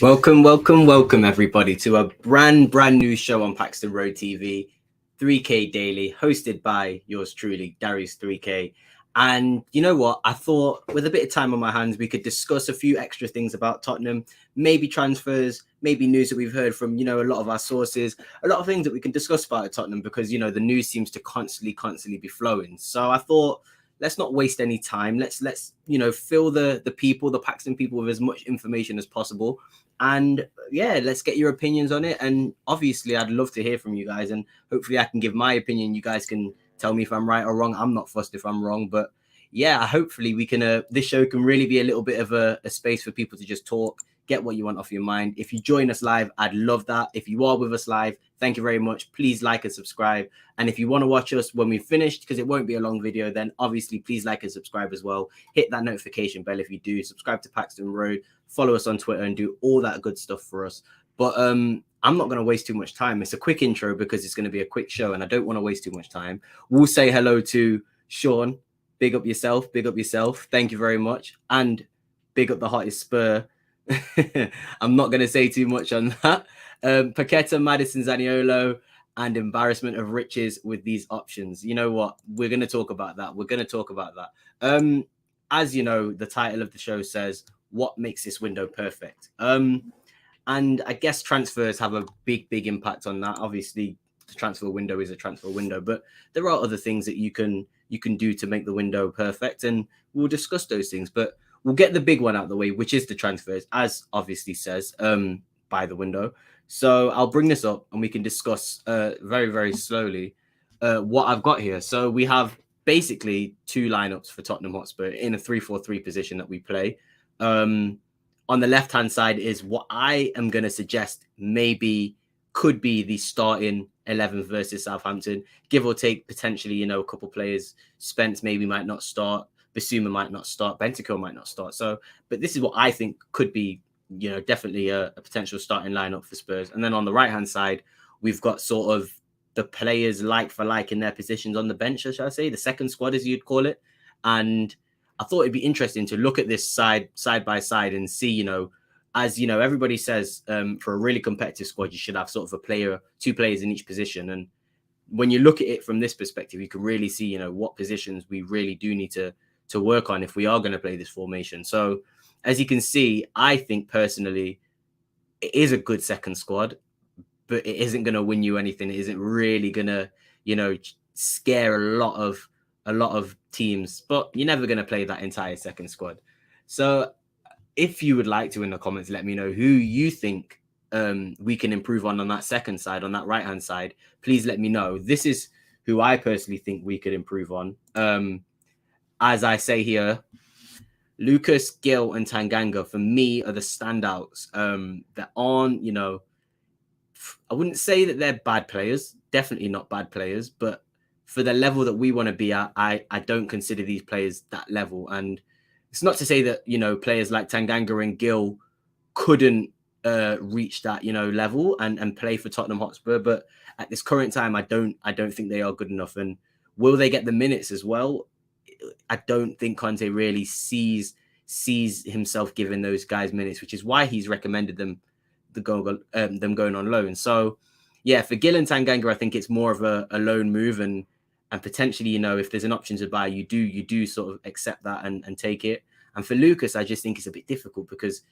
Welcome, everybody, to a brand new show on Paxton Road TV, 3K Daily, hosted by yours truly, Darius 3K. And you know what? I thought with a bit of time on my hands, we could discuss a few extra things about Tottenham, maybe transfers, maybe news that we've heard from, a lot of our sources, a lot of things that we can discuss about Tottenham because, the news seems to constantly be flowing. So I thought, let's not waste any time. Let's fill the people, the Paxton people, with as much information as possible. And yeah, let's get your opinions on it. And obviously, I'd love to hear from you guys. And hopefully, I can give my opinion. You guys can tell me if I'm right or wrong. I'm not fussed if I'm wrong. But yeah, hopefully, we can. This show can really be a little bit of a space for people to just talk, get what you want off your mind. If you join us live, I'd love that. If you are with us live, thank you very much. Please like and subscribe. And if you want to watch us when we've finished, because it won't be a long video, then obviously please like and subscribe as well. Hit that notification bell if you do. Subscribe to Paxton Road. Follow us on Twitter and do all that good stuff for us. But I'm not going to waste too much time. It's a quick intro because it's going to be a quick show and I don't want to waste too much time. We'll say hello to Sean. Big up yourself. Big up yourself. Thank you very much. And big up the hottest Spur. I'm not going to say too much on that. Paqueta, Madison, Zaniolo, and embarrassment of riches with these options. You know what? We're going to talk about that. As you know, the title of the show says, what makes this window perfect? And I guess transfers have a big impact on that. Obviously, the transfer window is a transfer window, but there are other things that you can do to make the window perfect. And we'll discuss those things, but we'll get the big one out of the way, which is the transfers, as obviously says by the window. So I'll bring this up and we can discuss very slowly what I've got here. So we have basically two lineups for Tottenham Hotspur in a 3-4-3 position that we play. On the left-hand side is what I am going to suggest maybe could be the starting 11 versus Southampton, give or take potentially, a couple players. Spence maybe might not start. Basuma might not start. Bentancur might not start. So, but this is what I think could be, definitely a potential starting lineup for Spurs. And then on the right-hand side, we've got sort of the players like for like in their positions on the bench, shall I say, the second squad, as you'd call it. And I thought it'd be interesting to look at this side by side and see, as everybody says, for a really competitive squad, you should have sort of two players in each position. And when you look at it from this perspective, you can really see, what positions we really do need to work on if we are going to play this formation. So as you can see, I think personally, it is a good second squad, but it isn't going to win you anything. It isn't really going to, scare a lot of teams, but you're never going to play that entire second squad. So if you would like to in the comments, let me know who you think we can improve on that second side, on that right-hand side. Please let me know. This is who I personally think we could improve on. As I say here, Lucas, Gil, and Tanganga, for me, are the standouts that aren't, I wouldn't say that they're bad players, definitely not bad players, but for the level that we want to be at, I don't consider these players that level. And it's not to say that, players like Tanganga and Gil couldn't reach that, level and play for Tottenham Hotspur. But at this current time, I don't think they are good enough. And will they get the minutes as well? I don't think Conte really sees himself giving those guys minutes, which is why he's recommended them going on loan. So yeah, for Gil and Tanganga, I think it's more of a loan move and potentially, if there's an option to buy, you do sort of accept that and take it. And for Lucas, I just think it's a bit difficult because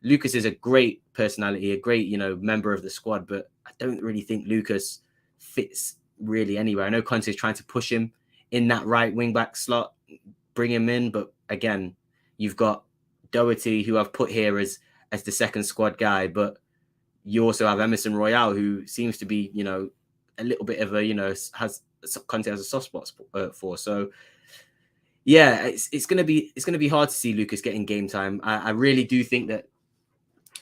Lucas is a great personality, a great, member of the squad, but I don't really think Lucas fits really anywhere. I know Conte is trying to push him in that right wing back slot, bring him in. But again, you've got Doherty, who I've put here as the second squad guy, but you also have Emerson Royale, who seems to be, a little bit of a, Conte has a soft spot for. So yeah, it's gonna be hard to see Lucas getting game time. I really do think that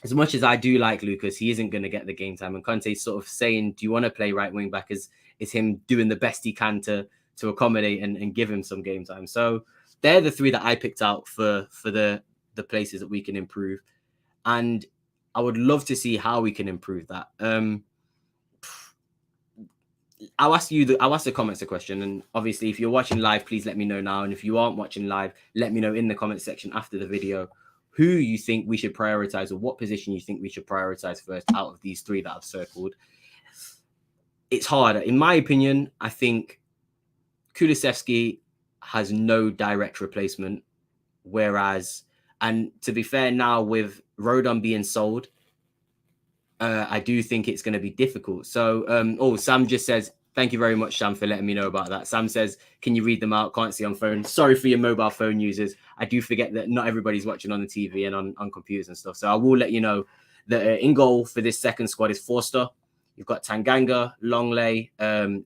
as much as I do like Lucas, he isn't going to get the game time. And Conte's sort of saying, do you want to play right wing back? Is him doing the best he can to accommodate and give him some game time. So they're the three that I picked out for the places that we can improve. And I would love to see how we can improve that. I'll ask the comments a question. And obviously, if you're watching live, please let me know now. And if you aren't watching live, let me know in the comment section after the video who you think we should prioritize, or what position you think we should prioritize first out of these three that I've circled. It's hard. In my opinion, I think Kulusevski has no direct replacement. Whereas, and to be fair, now with Rodon being sold, I do think it's going to be difficult. So, Sam just says, thank you very much, Sam, for letting me know about that. Sam says, can you read them out? Can't see on phone. Sorry for your mobile phone users. I do forget that not everybody's watching on the TV and on computers and stuff. So I will let you know that in goal for this second squad is Forster. You've got Tanganga, Longley,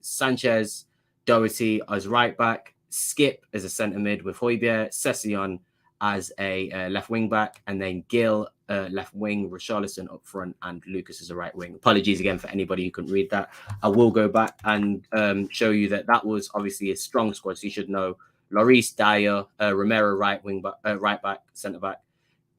Sanchez, Doherty as right back, Skip as a centre mid with Højbjerg, Session as a left wing back, and then Gill left wing, Richarlison up front, and Lucas as a right wing. Apologies again for anybody who couldn't read that. I will go back and show you that was obviously a strong squad, so you should know Lloris, Dyer, Romero right wing back, right back, centre back,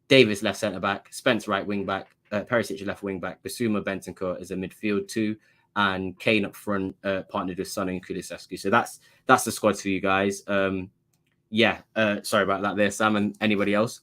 Davis left centre back, Spence right wing back, Perisic left wing back, Basuma, Bentancur as a midfield two, and Kane up front, partnered with Son and Kulusevski. So that's the squad for you guys. Sorry about that there, Sam, and anybody else.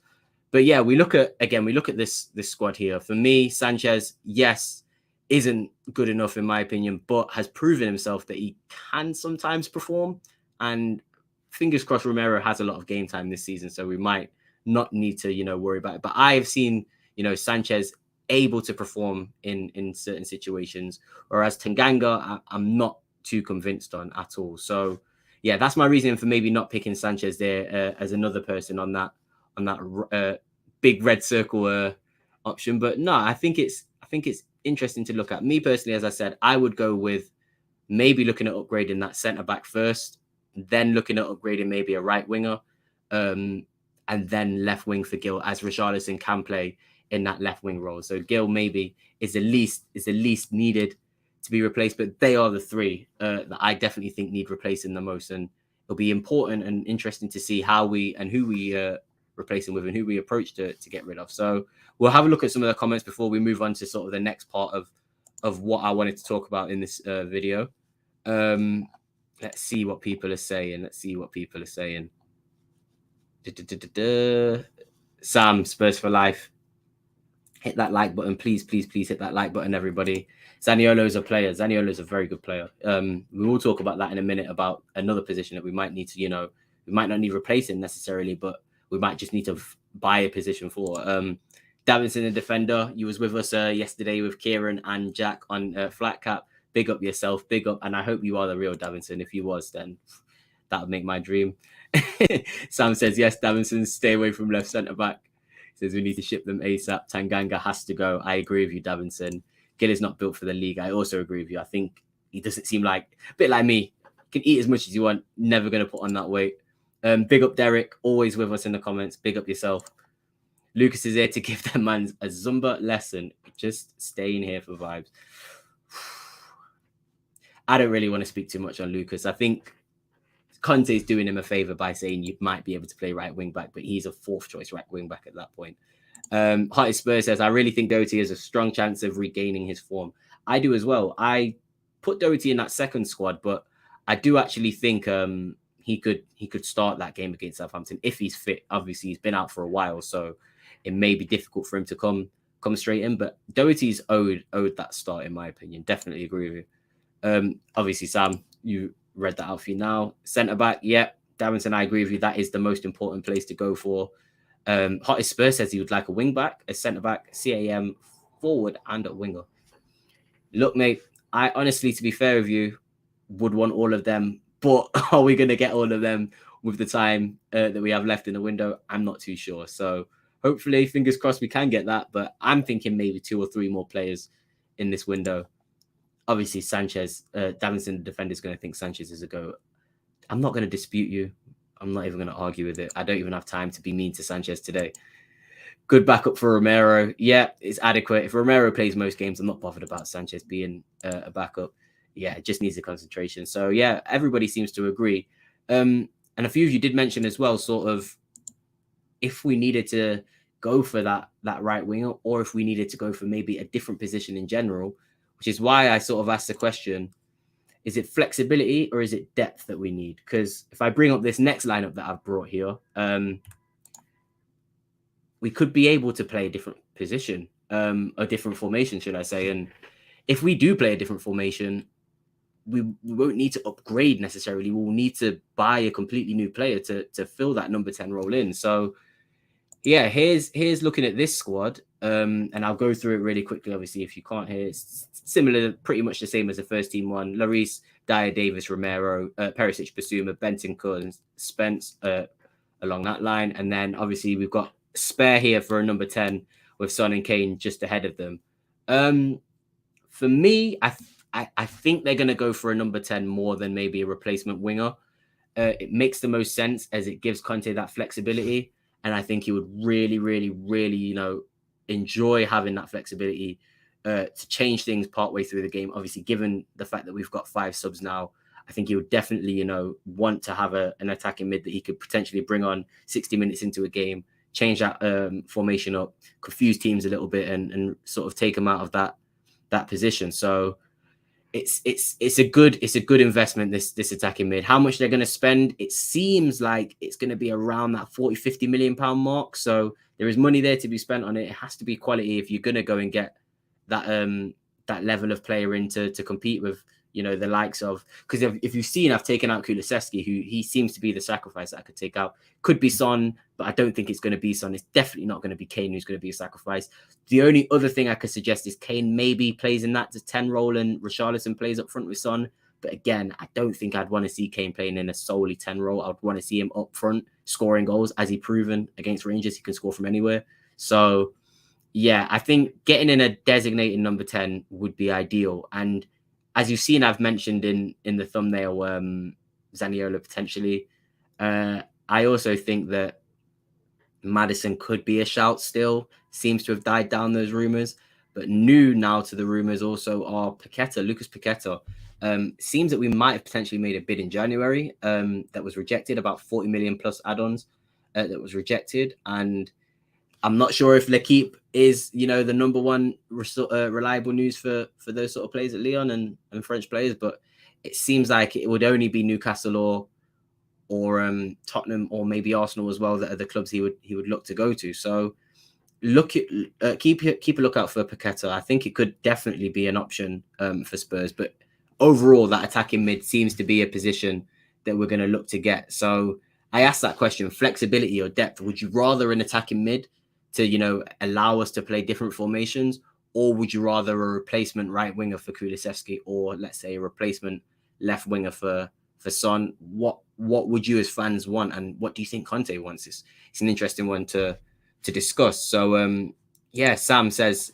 But yeah, we look at this squad here. For me, Sanchez, yes, isn't good enough in my opinion, but has proven himself that he can sometimes perform. And fingers crossed, Romero has a lot of game time this season, so we might not need to, worry about it. But I have seen, Sanchez able to perform in certain situations, whereas Tanganga, I'm not too convinced on at all. So yeah, that's my reason for maybe not picking Sanchez there as another person on that big red circle option. But no, I think it's interesting to look at. Me personally, as I said, I would go with maybe looking at upgrading that centre back first, then looking at upgrading maybe a right winger, and then left wing for Gill, as Richarlison can play in that left wing role. So Gill maybe is the least needed to be replaced, but they are the three that I definitely think need replacing the most. And it'll be important and interesting to see who we replace him with and who we approach to get rid of. So we'll have a look at some of the comments before we move on to sort of the next part of what I wanted to talk about in this video. Let's see what people are saying. Sam, Spurs for life. Hit that like button, please hit that like button, everybody. Zaniolo's a player. Zaniolo's a very good player. We will talk about that in a minute, about another position that we might need to, we might not need to replace him necessarily, but we might just need to buy a position for. Davinson, the defender, you was with us yesterday with Kieran and Jack on Flat Cap. Big up yourself, big up, and I hope you are the real Davinson. If you was, then that would make my dream. Sam says, yes, Davinson, stay away from left centre back. Says we need to ship them ASAP. Tanganga has to go. I agree with you, Davinson. Gill is not built for the league. I also agree with you. I think he doesn't seem like, a bit like me, can eat as much as you want, never going to put on that weight. Big up Derek, always with us in the comments. Big up yourself. Lucas is here to give them man a Zumba lesson. Just staying here for vibes. I don't really want to speak too much on Lucas. I think Conte is doing him a favour by saying you might be able to play right wing back, but he's a fourth choice right wing back at that point. Hearty Spurs says, I really think Doherty has a strong chance of regaining his form. I do as well. I put Doherty in that second squad, but I do actually think he could start that game against Southampton if he's fit. Obviously, he's been out for a while, so it may be difficult for him to come straight in. But Doherty's owed that start, in my opinion. Definitely agree with you. Obviously, Sam, you read that out for you now. Centre back, yeah, Davinson, I agree with you. That is the most important place to go for. Hearty Spurs says he would like a wing back, a centre back, CAM, forward, and a winger. Look, mate, I honestly, to be fair with you, would want all of them. But are we going to get all of them with the time that we have left in the window? I'm not too sure. So hopefully, fingers crossed, we can get that. But I'm thinking maybe 2 or 3 more players in this window. Obviously, Sanchez, Davinson, the defender, is going to think Sanchez is a go. I'm not going to dispute you. I'm not even going to argue with it. I don't even have time to be mean to Sanchez today. Good backup for Romero. Yeah, it's adequate. If Romero plays most games, I'm not bothered about Sanchez being a backup. Yeah, it just needs the concentration. So, yeah, everybody seems to agree. And a few of you did mention as well, sort of, if we needed to go for that right winger, or if we needed to go for maybe a different position in general, which is why I sort of asked the question, is it flexibility or is it depth that we need? Because if I bring up this next lineup that I've brought here, we could be able to play a different position, a different formation, should I say. And if we do play a different formation, we won't need to upgrade necessarily. We'll need to buy a completely new player to fill that number 10 role in. So yeah, here's looking at this squad, and I'll go through it really quickly. Obviously, if you can't hear, it's similar, pretty much the same as the first team one. Lloris, Dyer, Davis, Romero, Perisic, Basuma, Bentancur, and Spence along that line. And then obviously we've got spare here for a number 10 with Son and Kane just ahead of them. For me, I think they're going to go for a number 10 more than maybe a replacement winger. It makes the most sense as it gives Conte that flexibility. And I think he would really, really, really, enjoy having that flexibility to change things partway through the game. Obviously, given the fact that we've got 5 subs now, I think he would definitely, want to have an attacking mid that he could potentially bring on 60 minutes into a game, change that formation up, confuse teams a little bit, and sort of take them out of that position. So it's a good investment, this attacking mid. How much they're going to spend, it seems like it's going to be around that 40-50 million pound mark. So there is money there to be spent on it. It has to be quality if you're going to go and get that level of player in to compete with the likes of, because if you've seen, I've taken out Kulusevski, who he seems to be the sacrifice that I could take out. Could be Son, but I don't think it's going to be Son. It's definitely not going to be Kane who's going to be a sacrifice. The only other thing I could suggest is Kane maybe plays in that 10 role and Richarlison plays up front with Son. But again, I don't think I'd want to see Kane playing in a solely 10 role. I'd want to see him up front scoring goals, as he proven against Rangers. He can score from anywhere. So yeah, I think getting in a designated number 10 would be ideal. And as you've seen, I've mentioned in the thumbnail, Zaniolo potentially. I also think that Maddison could be a shout still. Seems to have died down, those rumours. But new now to the rumours also are Paqueta, Lucas Paqueta. Seems that we might have potentially made a bid in January that was rejected, about 40 million plus add-ons that was rejected. And I'm not sure if L'Equipe is, the number one reliable news for those sort of players at Lyon and French players, but it seems like it would only be Newcastle or Tottenham or maybe Arsenal as well that are the clubs he would look to go to. So keep a lookout for Paqueta. I think it could definitely be an option for Spurs, but overall that attacking mid seems to be a position that we're going to look to get. So I asked that question: flexibility or depth? Would you rather an attacking mid to allow us to play different formations, or would you rather a replacement right winger for Kulusevski, or let's say a replacement left winger for Son? What would you as fans want, and what do you think Conte wants? It's an interesting one to discuss. So Sam says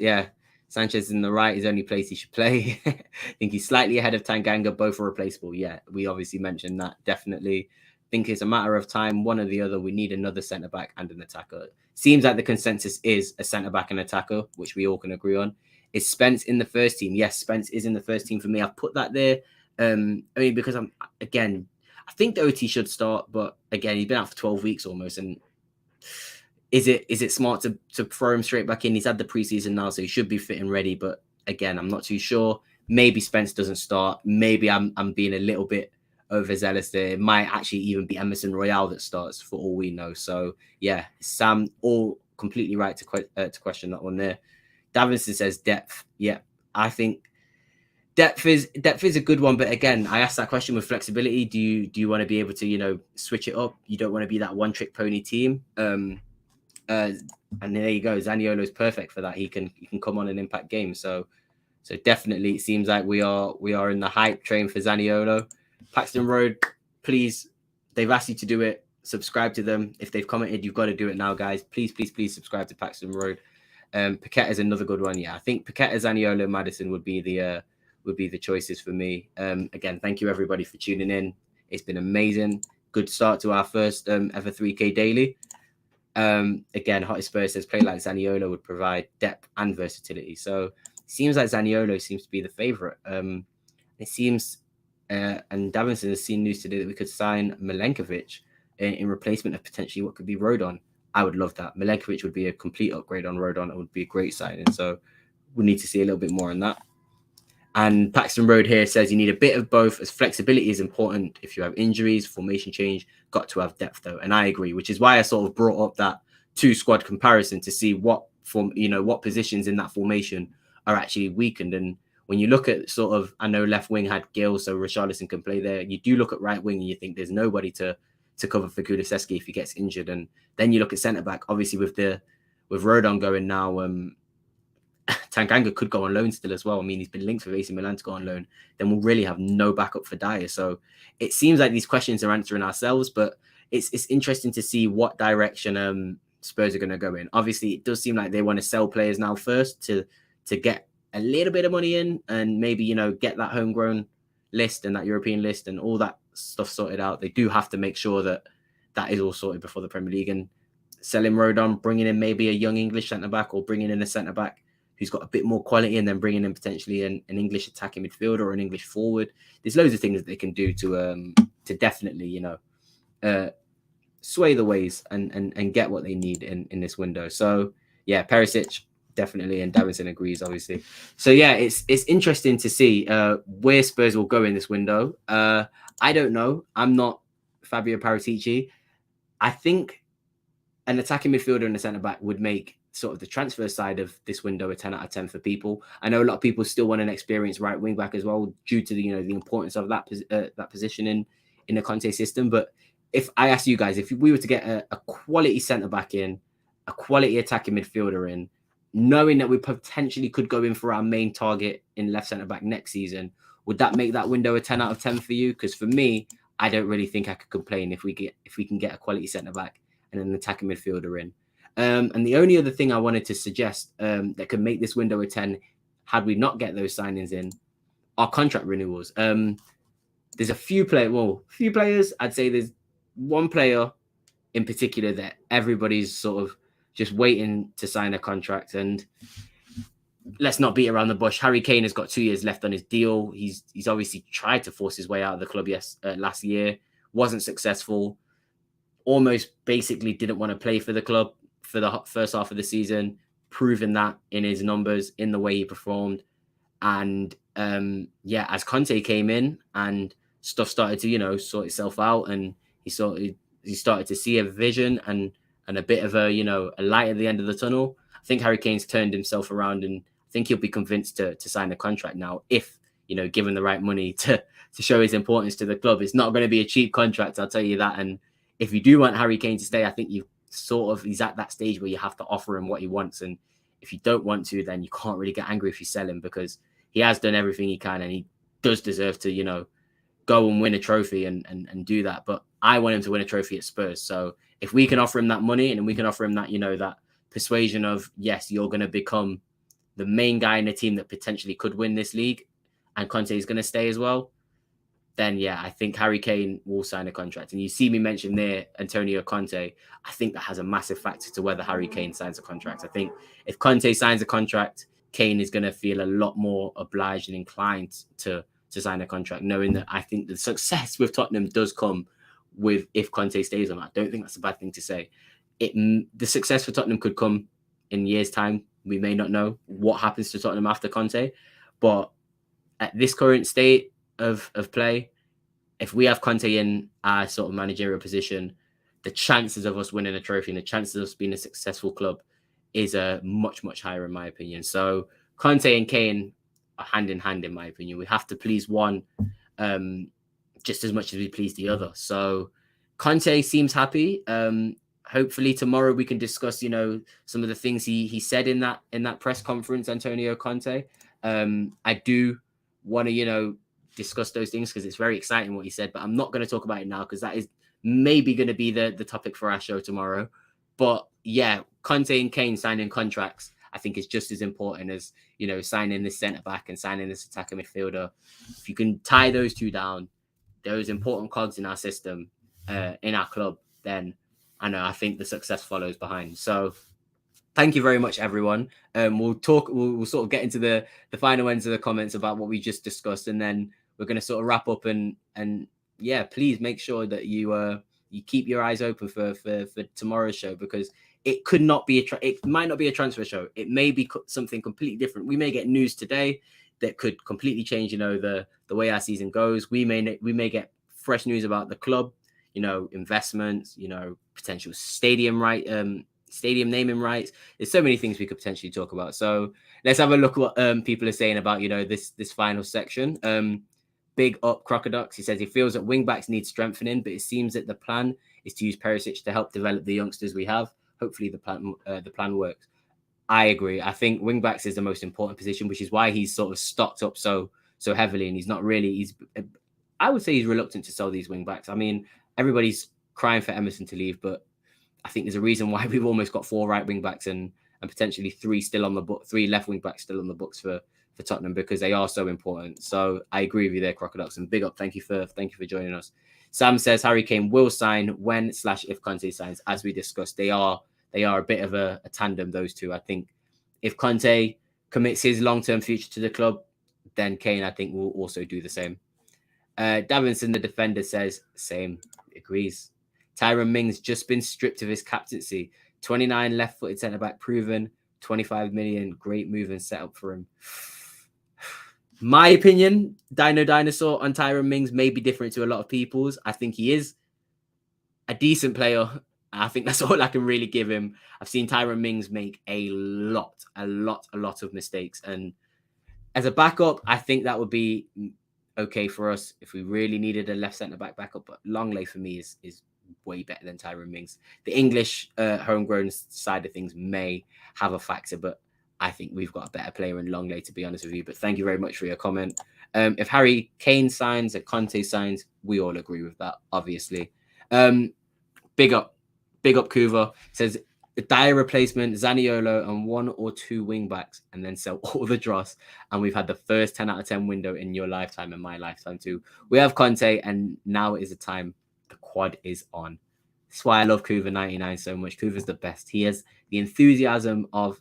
Sanchez in the right is the only place he should play. I think he's slightly ahead of Tanganga. Both are replaceable. Yeah, we obviously mentioned that. Definitely think it's a matter of time, one or the other. We need another centre back and an attacker. Seems like the consensus is a centre back and attacker, which we all can agree on. Is Spence in the first team? Yes, Spence is in the first team for me. I've put that there only because I think the OT should start, but again, he's been out for 12 weeks almost. And is it smart to throw him straight back in? He's had the preseason now, so he should be fit and ready. But again, I'm not too sure. Maybe Spence doesn't start. Maybe I'm being a little bit overzealous there. It might actually even be Emerson Royale that starts for all we know. So yeah, Sam, all completely right to question that one there. Davinson says depth. Yeah, I think depth is a good one, but again, I asked that question with flexibility. Do you want to be able to switch it up? You don't want to be that one trick pony team. And there you go. Zaniolo is perfect for that. He can come on and impact games. So definitely, it seems like we are in the hype train for Zaniolo. Paxton Road, please. They've asked you to do it. Subscribe to them. If they've commented, you've got to do it now, guys. Please subscribe to Paxton Road. Paqueta is another good one. Yeah, I think Paqueta, Zaniolo, Maddison would be the choices for me. Again, thank you everybody for tuning in. It's been amazing. Good start to our first ever 3K daily. Again, Hottie Spurs says play like Zaniolo would provide depth and versatility. So it seems like Zaniolo seems to be the favorite. It seems, and Davinson has seen news today that we could sign Milenkovic in replacement of potentially what could be Rodon. I would love that. Milenkovic would be a complete upgrade on Rodon. It would be a great signing. So we need to see a little bit more on that. And Paxton Road here says you need a bit of both, as flexibility is important. If you have injuries, formation change, got to have depth though. And I agree, which is why I sort of brought up that two squad comparison to see what what positions in that formation are actually weakened. And when you look at sort of, I know left wing had Gill, so Richarlison can play there. You do look at right wing and you think there's nobody to cover for Kulusevski if he gets injured. And then you look at centre back, obviously with Rodon going now, Tanganga could go on loan still as well. I mean, he's been linked with AC Milan to go on loan. Then we'll really have no backup for Dyer. So it seems like these questions are answering ourselves, but it's interesting to see what direction Spurs are going to go in. Obviously, it does seem like they want to sell players now first to get a little bit of money in and maybe, get that homegrown list and that European list and all that stuff sorted out. They do have to make sure that is all sorted before the Premier League, and selling Rodon, bringing in maybe a young English centre-back or bringing in a centre-back who's got a bit more quality, and then bringing in potentially an English attacking midfielder or an English forward. There's loads of things that they can do to definitely, sway the ways and get what they need in this window. So yeah, Perisic definitely, and Davinson agrees, obviously. So yeah, it's interesting to see where Spurs will go in this window. I don't know. I'm not Fabio Paratici. I think an attacking midfielder and a centre back would make sort of the transfer side of this window a 10 out of 10 for people. I know a lot of people still want an experienced right wing back as well, due to the the importance of that position in the Conte system. But if I ask you guys, if we were to get a quality centre back in, a quality attacking midfielder in, knowing that we potentially could go in for our main target in left centre back next season, would that make that window a 10 out of 10 for you? Because for me, I don't really think I could complain if we can get a quality centre back and an attacking midfielder in. And the only other thing I wanted to suggest that could make this window a 10, had we not get those signings in, are contract renewals. There's a few players. I'd say there's one player in particular that everybody's sort of just waiting to sign a contract. And let's not beat around the bush. Harry Kane has got 2 years left on his deal. He's obviously tried to force his way out of the club last year. Wasn't successful. Almost basically didn't want to play for the club for the first half of the season, proven that in his numbers, in the way he performed. And as Conte came in and stuff started to, sort itself out, and he started to see a vision and a bit of a light at the end of the tunnel, I think Harry Kane's turned himself around, and I think he'll be convinced to sign a contract now, if, given the right money to show his importance to the club. It's not going to be a cheap contract, I'll tell you that. And if you do want Harry Kane to stay, I think he's at that stage where you have to offer him what he wants. And if you don't want to, then you can't really get angry if you sell him, because he has done everything he can and he does deserve to, go and win a trophy and do that. But I want him to win a trophy at Spurs. So if we can offer him that money and we can offer him that, that persuasion of, yes, you're going to become the main guy in a team that potentially could win this league, and Conte is going to stay as well, then yeah, I think Harry Kane will sign a contract. And you see me mention there Antonio Conte. I think that has a massive factor to whether Harry Kane signs a contract. I think if Conte signs a contract, Kane is going to feel a lot more obliged and inclined to sign a contract, knowing that I think the success with Tottenham does come with if Conte stays on. I don't think that's a bad thing to say. The success for Tottenham could come in years' time. We may not know what happens to Tottenham after Conte, but at this current state of play, if we have Conte in our sort of managerial position, the chances of us winning a trophy and the chances of us being a successful club is much, much higher, in my opinion. So Conte and Kane are hand in hand, in my opinion. We have to please one just as much as we please the other. So Conte seems happy. Hopefully tomorrow we can discuss, some of the things he said in that press conference, Antonio Conte. I do want to, discuss those things because it's very exciting what he said, but I'm not going to talk about it now because that is maybe going to be the topic for our show tomorrow. But yeah, Conte and Kane signing contracts, I think, is just as important as, signing this centre back and signing this attacker midfielder. If you can tie those two down, those important cogs in our system, in our club, then I think the success follows behind. So thank you very much, everyone. We'll sort of get into the final ends of the comments about what we just discussed, and then we're going to sort of wrap up and yeah, please make sure that you keep your eyes open for tomorrow's show, because it could not be it might not be a transfer show. It may be something completely different. We may get news today that could completely change, the way our season goes. We may get fresh news about the club, investments, potential stadium stadium naming rights. There's so many things we could potentially talk about. So let's have a look at what people are saying about, you know, this final section. Big up Crocodux. He says he feels that wing backs need strengthening, but it seems that the plan is to use Perisic to help develop the youngsters we have. Hopefully the plan works. I agree. I think wing backs is the most important position, which is why he's sort of stocked up so heavily, and he's not really. I would say he's reluctant to sell these wing backs. I mean, everybody's crying for Emerson to leave, but I think there's a reason why we've almost got 4 right wing backs and potentially 3 still on the book, 3 left wing backs still on the books for Tottenham, because they are so important. So I agree with you there, Crocodiles, and big up. Thank you for joining us. Sam says Harry Kane will sign when/if Conte signs. As we discussed, they are a bit of a tandem, those two. I think if Conte commits his long-term future to the club, then Kane, I think, will also do the same. Davinson, the defender, says same, agrees. Tyrone Mings just been stripped of his captaincy. 29 left-footed centre-back proven. 25 million, great move and setup for him. My opinion, Dinosaur on Tyrone Mings may be different to a lot of people's. I think he is a decent player. I think that's all I can really give him. I've seen Tyrone Mings make a lot of mistakes. And as a backup, I think that would be okay for us if we really needed a left centre-back backup. But Longley for me is way better than Tyrone Mings. The English homegrown side of things may have a factor, but I think we've got a better player in Longley, to be honest with you. But thank you very much for your comment. If Harry Kane signs, if Conte signs, we all agree with that, obviously. Big up Kuva. Says the dire replacement, Zaniolo and 1 or 2 wing backs, and then sell all the dross. And we've had the first 10 out of 10 window in your lifetime and my lifetime too. We have Conte, and now is the time. The quad is on. That's why I love Kuva99 so much. Kuva's the best. He has the enthusiasm of,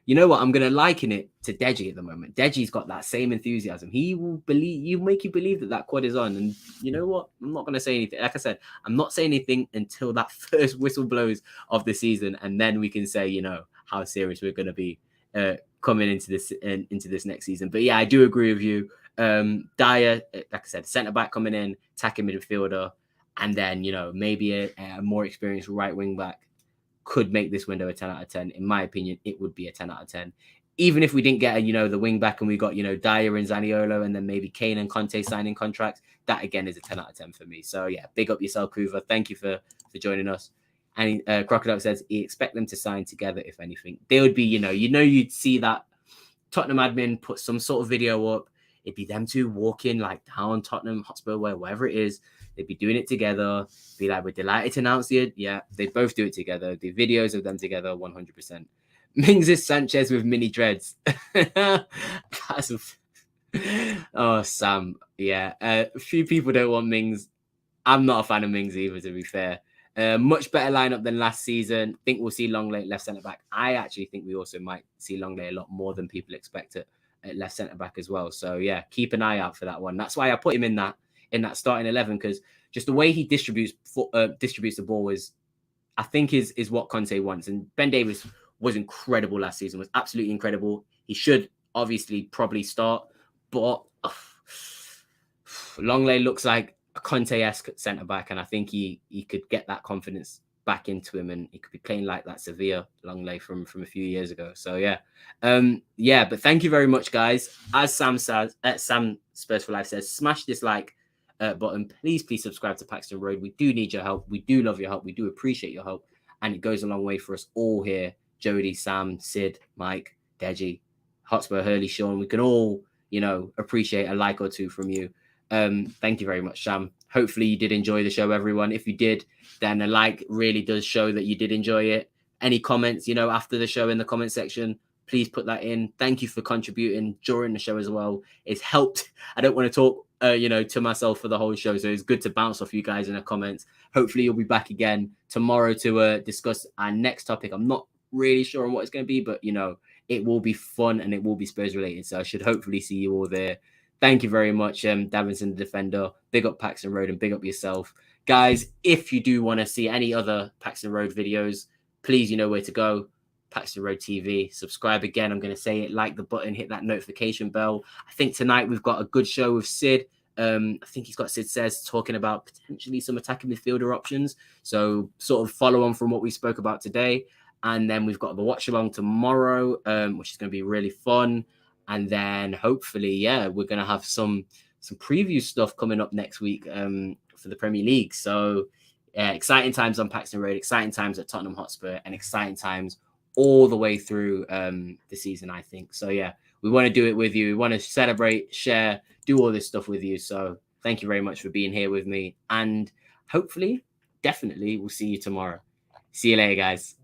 you know what? I'm going to liken it to Deji at the moment. Deji's got that same enthusiasm. He will make you believe that quad is on. And you know what? I'm not going to say anything. Like I said, I'm not saying anything until that first whistle blows of the season. And then we can say, you know, how serious we're going to be coming into this next season. But yeah, I do agree with you. Dyer, like I said, centre-back coming in, attacking midfielder, and then, you know, maybe a more experienced right wing back could make this window a 10 out of 10. In my opinion, it would be a 10 out of 10. Even if we didn't get, the wing back and we got, Dyer and Zaniolo and then maybe Kane and Conte signing contracts, that again is a 10 out of 10 for me. So yeah, big up yourself, Kuva. Thank you for joining us. And Crocodile says he expect them to sign together, if anything. They would be, you'd see that Tottenham admin put some sort of video up. It'd be them two walking like down Tottenham Hotspur, wherever it is. They'd be doing it together. Be like, we're delighted to announce it. Yeah, they both do it together. The videos of them together, 100%. Mings is Sanchez with mini dreads. Oh, Sam. Yeah, a few people don't want Mings. I'm not a fan of Mings either, to be fair. Much better lineup than last season. Think we'll see Longley left centre back. I actually think we also might see Longley a lot more than people expect at left centre back as well. So yeah, keep an eye out for that one. That's why I put him in that starting 11, because just the way he distributes the ball I think is what Conte wants. And Ben Davies was incredible last season. Was absolutely incredible. He should obviously probably start, but Longley looks like a Conte-esque centre back, and I think he could get that confidence back into him, and he could be playing like that Sevilla Longley from a few years ago. So yeah, but thank you very much, guys. As Sam says, Sam Spurs for Life says, smash this like button. Please subscribe to Paxton Road. We do need your help. We do love your help. We do appreciate your help, and it goes a long way for us all here. Jody, Sam, Sid, Mike, Deji, Hotspur, Hurley, Sean. We can all, appreciate a like or two from you. Thank you very much, Sam. Hopefully you did enjoy the show, everyone. If you did, then a like really does show that you did enjoy it. Any comments, after the show in the comment section, please put that in. Thank you for contributing during the show as well. It's helped. I don't want to talk, to myself for the whole show. So it's good to bounce off you guys in the comments. Hopefully you'll be back again tomorrow to discuss our next topic. I'm not really sure on what it's going to be, but, it will be fun and it will be Spurs related. So I should hopefully see you all there. Thank you very much, Davinson the Defender. Big up Paxton Road and big up yourself. Guys, if you do want to see any other Paxton Road videos, please, you know where to go. Paxton Road TV. Subscribe again. I'm going to say it. Like the button. Hit that notification bell. I think tonight we've got a good show with Sid. I think he's got Sid Says talking about potentially some attacking midfielder options. So sort of follow on from what we spoke about today. And then we've got the watch along tomorrow, which is going to be really fun. And then hopefully, yeah, we're going to have some preview stuff coming up next week for the Premier League. So exciting times on Paxton Road, exciting times at Tottenham Hotspur, and exciting times all the way through the season, I think. So yeah, we want to do it with you. We want to celebrate, share, do all this stuff with you. So thank you very much for being here with me. And hopefully, definitely, we'll see you tomorrow. See you later, guys.